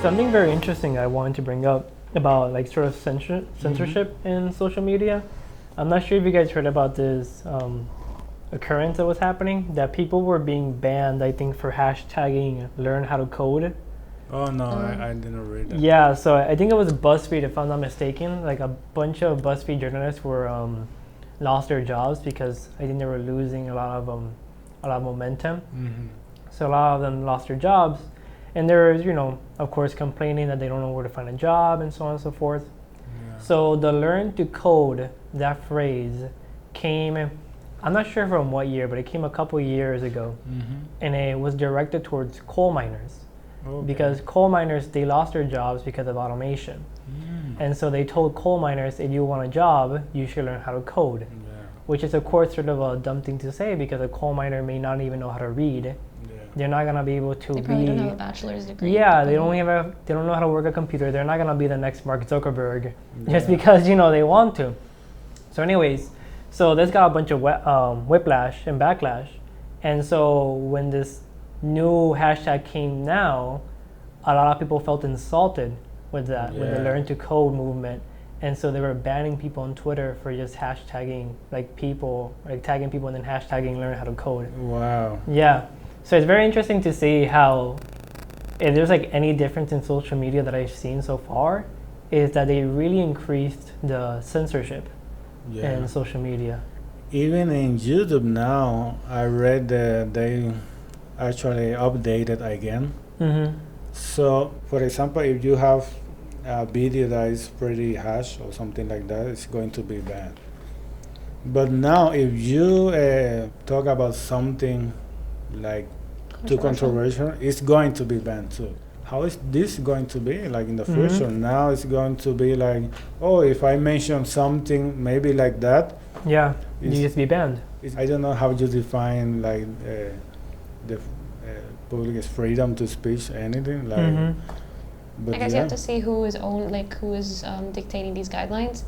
Something very interesting I wanted to bring up about like sort of censorship in social media. I'm not sure if you guys heard about this occurrence that was happening, that people were being banned, I think, for hashtagging learn how to code. Oh no, I didn't read that. Yeah, so I think it was BuzzFeed, if I'm not mistaken. Like a bunch of BuzzFeed journalists were lost their jobs because I think they were losing a lot of momentum. So a lot of them lost their jobs, and there was, of course, complaining that they don't know where to find a job and so on and so forth. Yeah. So the learn to code, that phrase came, I'm not sure from what year, but it came a couple years ago, and it was directed towards coal miners. Okay. Because coal miners, they lost their jobs because of automation. And so they told coal miners, if you want a job, you should learn how to code. Which is, of course, sort of a dumb thing to say, because a coal miner may not even know how to read. They're not gonna be able to They probably don't have a bachelor's degree. Yeah, they don't know how to work a computer. They're not gonna be the next Mark Zuckerberg just because they want to. So, anyways, so this got a bunch of whiplash and backlash, and so when this new hashtag came now, a lot of people felt insulted with that, with the learn to code movement, and so they were banning people on Twitter for just hashtagging tagging people and then hashtagging learn how to code. Wow. Yeah. So it's very interesting to see how, if there's like any difference in social media that I've seen so far, is that they really increased the censorship in social media. Even in YouTube now, I read that they actually updated again. So, for example, if you have a video that is pretty harsh or something like that, it's going to be banned. But now, if you talk about something like too controversial, it's going to be banned too. How is this going to be like in the future? Now it's going to be like, oh, if I mention something maybe like that, you just be banned. I don't know how you define like the public freedom to speech, anything like. But I guess you have to see who is dictating these guidelines,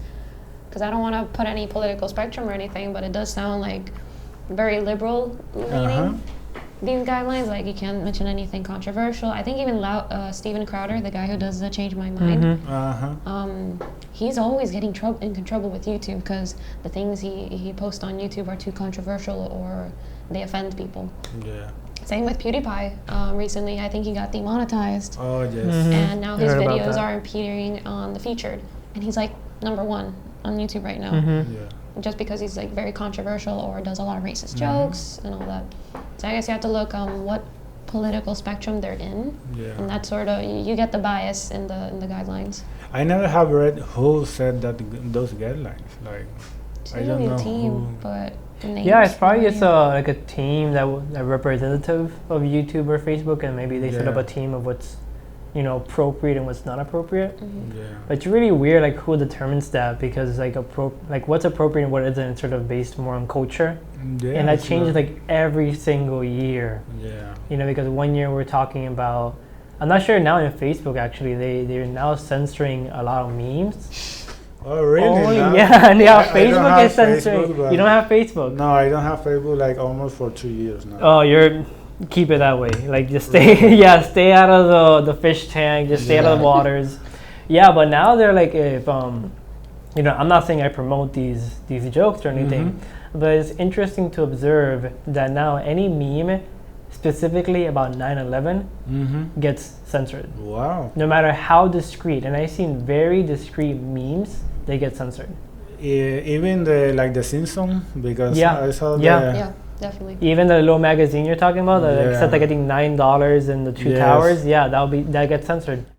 because I don't want to put any political spectrum or anything, but it does sound like very liberal leaning. These guidelines, like you can't mention anything controversial. I think even Steven Crowder, the guy who does the Change My Mind, he's always getting in trouble with YouTube because the things he posts on YouTube are too controversial or they offend people. Same with PewDiePie. Recently, I think he got demonetized. Oh yes. And now his videos are appearing on the featured, and he's like #1 on YouTube right now. Just because he's like very controversial or does a lot of racist jokes and all that. So I guess you have to look what political spectrum they're in, and that sort of you get the bias in the guidelines. I never have read who said that those guidelines. Like it's I don't know a team, who. but it's probably just like a team a representative of YouTube or Facebook, and maybe they set up a team of what's appropriate and what's not appropriate. But it's really weird, like who determines that, because like what's appropriate and what isn't, it's sort of based more on culture, and that changes like every single year. Because one year we're talking about, I'm not sure now in Facebook actually they're now censoring a lot of memes. Oh really? And Facebook is censoring. You don't have Facebook? No, I don't have Facebook like almost for 2 years now. Oh, keep it that way. Like just stay, stay out of the fish tank. Just stay out of the waters. But now they're like, if I'm not saying I promote these jokes or anything, but it's interesting to observe that now any meme, specifically about 9/11, gets censored. Wow. No matter how discreet, and I've seen very discreet memes, they get censored. Even the Simpsons, because I saw definitely. Even the little magazine you're talking about, except like I think $9 in the two towers, that gets censored.